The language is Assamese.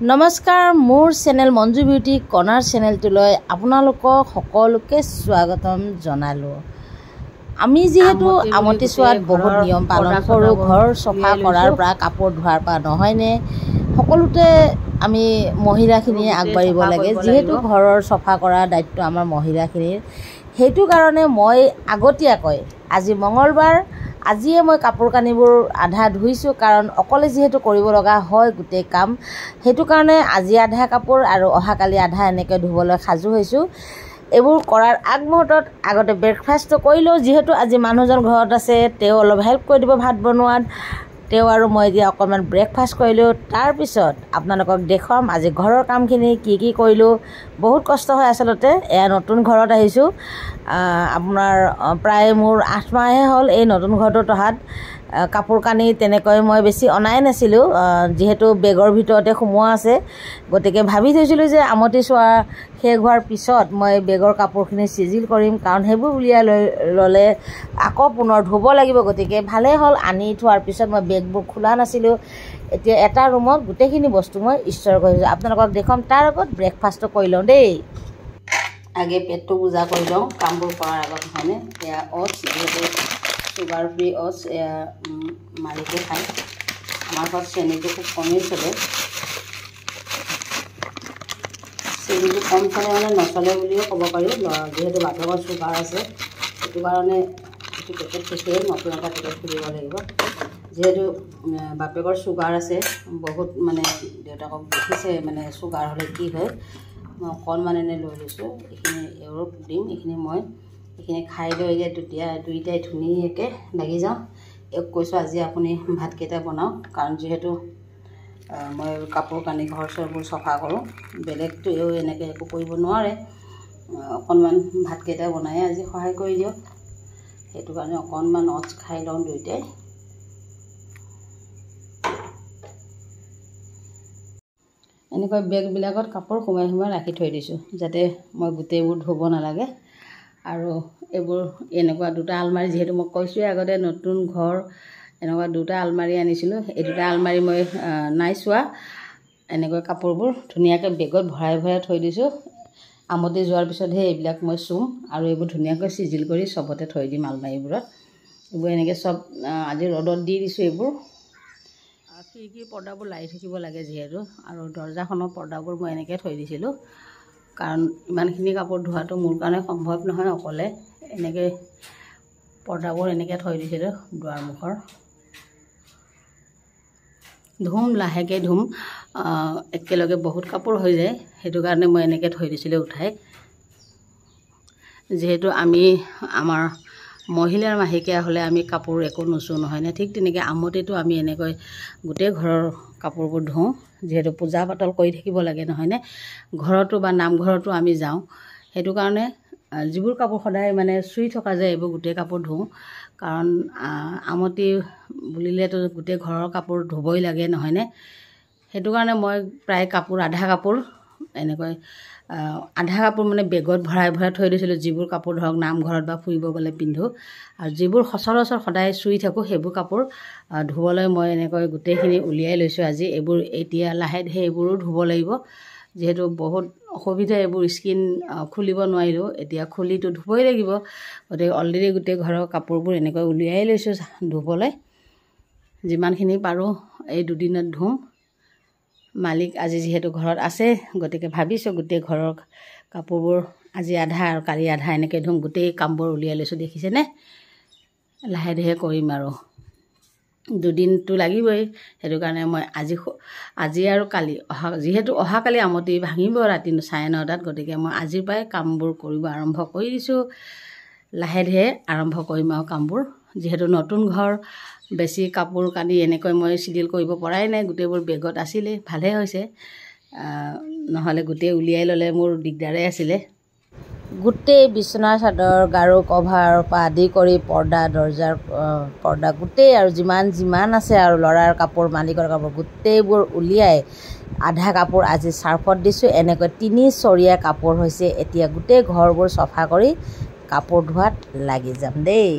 नमस्कार मोर चेनेल मंजू बिउटी कर्नार चेनेलटुলৈ আপোনালোকক সকলোকে স্বাগতম জনালো। আমি যেহেতু আমতি সোৱাত বহুত নিয়ম পালন কৰো, ঘৰ সফা কৰাৰ পৰা কাপোৰ ধোৱাৰ পৰা নহয়নে, সকলোতে আমি মহিলাখিনিয়ে আগবাঢ়িব লাগে। যেহেতু ঘৰৰ সফা কৰা দায়িত্ব আমাৰ মহিলাখিনিৰ, সেইটো কাৰণে মই আগতীয়াকৈ আজি মঙ্গলবাৰ আজিয়ে মই কাপোৰ কানিবোৰ আধা ধুইছোঁ, কাৰণ অকলে যেহেতু কৰিব লগা হয় গোটেই কাম, সেইটো কাৰণে আজি আধা কাপোৰ আৰু অহাকালি আধা এনেকৈ ধুবলৈ সাজু হৈছোঁ। এইবোৰ কৰাৰ আগমুহূৰ্তত আগতে ব্ৰেকফাষ্টটো কৰি লওঁ, যিহেতু আজি মানুহজন ঘৰত আছে, তেওঁ অলপ হেল্প কৰি দিব ভাত বনোৱাত। তেওঁ আৰু মই এতিয়া অকণমান ব্ৰেকফাষ্ট কৰিলোঁ, তাৰপিছত আপোনালোকক দেখুৱাম আজি ঘৰৰ কামখিনি কি কৰিলোঁ। বহুত কষ্ট হয় আচলতে, এয়া নতুন ঘৰত আহিছোঁ, আপোনাৰ প্ৰায় মোৰ 8 মাহে হ'ল এই নতুন ঘৰটোত অহাত। কাপোৰ কানি তেনেকৈ মই বেছি অনাই নাছিলোঁ, যিহেতু বেগৰ ভিতৰতে সোমোৱা আছে, গতিকে ভাবি থৈছিলোঁ যে আমতি চোৱা শেষ হোৱাৰ পিছত মই বেগৰ কাপোৰখিনি চিজিল কৰিম, কাৰণ সেইবোৰ উলিয়াই ল'লে আকৌ পুনৰ ধুব লাগিব। গতিকে ভালেই হ'ল, আনি থোৱাৰ পিছত মই বেগবোৰ খোলা নাছিলোঁ। এতিয়া এটা ৰুমত গোটেইখিনি বস্তু মই ষ্ট'ৰ কৰিছোঁ, আপোনালোকক দেখুৱাম। তাৰ আগত ব্ৰেকফাষ্টটো কৰি লওঁ দেই। আগে পেটটো পূজা কৰি লওঁ কামবোৰ কৰাৰ আগত, হয়নে। এয়া অ'টছ, যিহেতু চুগাৰ ফ্ৰী অ'টছ, এয়া মালিকে খায়। আমাৰ ঘৰত চেনিটো খুব কমেই চলে, চেনিটো কম চলে মানে নচলে বুলিও ক'ব পাৰি, যিহেতু বাপেকৰ চুগাৰ আছে, সেইটো কাৰণে এইটো পেকেট শেষেই, নতুন এটা পেকেট খুলিব লাগিব। যিহেতু বাপেকৰ চুগাৰ আছে বহুত, মানে দেউতাকক দেখিছে মানে চুগাৰ হ'লে কি হয়। মই অকণমান এনে লৈ লৈছোঁ, এইখিনি এওঁক দিম, এইখিনি খাই লৈ এতিয়া দুইটাই ধুনীয়াকৈ লাগি যাওঁ। এওঁক কৈছোঁ আজি আপুনি ভাতকেইটা বনাওক, কাৰণ যিহেতু মই কাপোৰ কানি ঘৰ চৰবোৰ চফা কৰোঁ, বেলেগটো এও এনেকৈ একো কৰিব নোৱাৰে, অকণমান ভাতকেইটা বনাই আজি সহায় কৰি দিয়ক। সেইটো কাৰণে অকণমান অ'টছ খাই লওঁ দুইটাই। এনেকৈ বেগবিলাকত কাপোৰ সোমাই ৰাখি থৈ দিছোঁ, যাতে মই গোটেইবোৰ ধুব নালাগে। আৰু এইবোৰ এনেকুৱা দুটা আলমাৰি, যিহেতু মই কৈছোঁৱেই আগতে নতুন ঘৰ, এনেকুৱা দুটা আলমাৰি আনিছিলোঁ। এই দুটা আলমাৰি মই নাই চোৱা, এনেকৈ কাপোৰবোৰ ধুনীয়াকৈ বেগত ভৰাই থৈ দিছোঁ। আমতি যোৱাৰ পিছতহে এইবিলাক মই চুম, আৰু এইবোৰ ধুনীয়াকৈ চিজিল কৰি চবতে থৈ দিম আলমাৰিবোৰত। এইবোৰ এনেকৈ চব আজি ৰ'দত দি দিছোঁ। এইবোৰ খিৰিকীৰ পৰ্দাবোৰ লাৰি থাকিব লাগে যিহেতু, আৰু দৰ্জাখনৰ পৰ্দাবোৰ মই এনেকৈ থৈ দিছিলোঁ, কাৰণ ইমানখিনি কাপোৰ ধোৱাটো মোৰ কাৰণে সম্ভৱ নহয় অকলে। এনেকৈ পৰ্দাবোৰ এনেকৈ থৈ দিছিলোঁ দুৱাৰমুখৰ। ধুম, লাহেকৈ ধুম, একেলগে বহুত কাপোৰ হৈ যায়, সেইটো কাৰণে মই এনেকৈ থৈ দিছিলোঁ উঠাই। যিহেতু আমাৰ মহিলাৰ মাহেকীয়া হ'লে আমি কাপোৰ একো নুচোঁ নহয়নে, ঠিক তেনেকৈ আমতিতো আমি এনেকৈ গোটেই ঘৰৰ কাপোৰবোৰ ধুওঁ, যিহেতু পূজা পাতল কৰি থাকিব লাগে নহয়নে, ঘৰতো বা নামঘৰতো আমি যাওঁ। সেইটো কাৰণে যিবোৰ কাপোৰ সদায় মানে চুই থকা যায় এইবোৰ গোটেই কাপোৰ ধুওঁ, কাৰণ আমতি বুলিলেতো গোটেই ঘৰৰ কাপোৰ ধুবই লাগে নহয়নে। সেইটো কাৰণে মই প্ৰায় কাপোৰ আধা কাপোৰ মানে বেগত ভৰাই থৈ দিছিলোঁ, যিবোৰ কাপোৰ ধৰক নামঘৰত বা ফুৰিব গ'লে পিন্ধোঁ, আৰু যিবোৰ সচৰাচৰ সদায় চুই থাকোঁ সেইবোৰ কাপোৰ ধুবলৈ মই এনেকৈ গোটেইখিনি উলিয়াই লৈছোঁ আজি। এইবোৰ এতিয়া লাহে ধীৰে এইবোৰো ধুব লাগিব, যিহেতু বহুত অসুবিধা, এইবোৰ স্কিন খুলিব নোৱাৰিলোঁ, এতিয়া খুলিটো ধুবই লাগিব। গতিকে অলৰেডি গোটেই ঘৰৰ কাপোৰবোৰ এনেকৈ উলিয়াই লৈছোঁ ধুবলৈ। যিমানখিনি পাৰোঁ এই দুদিনত ধুম। মালিক আজি যিহেতু ঘৰত আছে, গতিকে ভাবিছোঁ গোটেই ঘৰৰ কাপোৰবোৰ আজি আধা আৰু কালি আধা এনেকৈ ধুম। গোটেই কামবোৰ উলিয়াই লৈছোঁ, দেখিছেনে। লাহে ধীৰে কৰিম, আৰু দুদিনটো লাগিবই। সেইটো কাৰণে মই আজি আৰু কালি যিহেতু অহাকালি আমতি ভাঙিব ৰাতি 9:30, গতিকে মই আজিৰ পৰাই কামবোৰ কৰিব আৰম্ভ কৰি দিছোঁ। লাহে ধীৰে আৰম্ভ কৰিম আৰু কামবোৰ, যিহেতু নতুন ঘৰ, বেছি কাপোৰ কানি এনেকৈ মই চিজিল কৰিব পৰাই নাই, গোটেইবোৰ বেগত আছিলেই, ভালেই হৈছে, নহ'লে গোটেই উলিয়াই ল'লে মোৰ দিগদাৰেই আছিলে। গোটেই বিচনাৰ চাদৰ, গাৰু কভাৰৰ পৰা আদি কৰি পৰ্দা, দৰ্জাৰ পৰ্দা গোটেই, আৰু যিমান আছে আৰু ল'ৰাৰ কাপোৰ, মালিকৰ কাপোৰ গোটেইবোৰ উলিয়াই আধা কাপোৰ আজি চাৰ্ফত দিছোঁ। এনেকৈ 3 চৰীয়া কাপোৰ হৈছে। এতিয়া গোটেই ঘৰবোৰ চফা কৰি কাপোৰ ধোৱাত লাগি যাম দেই।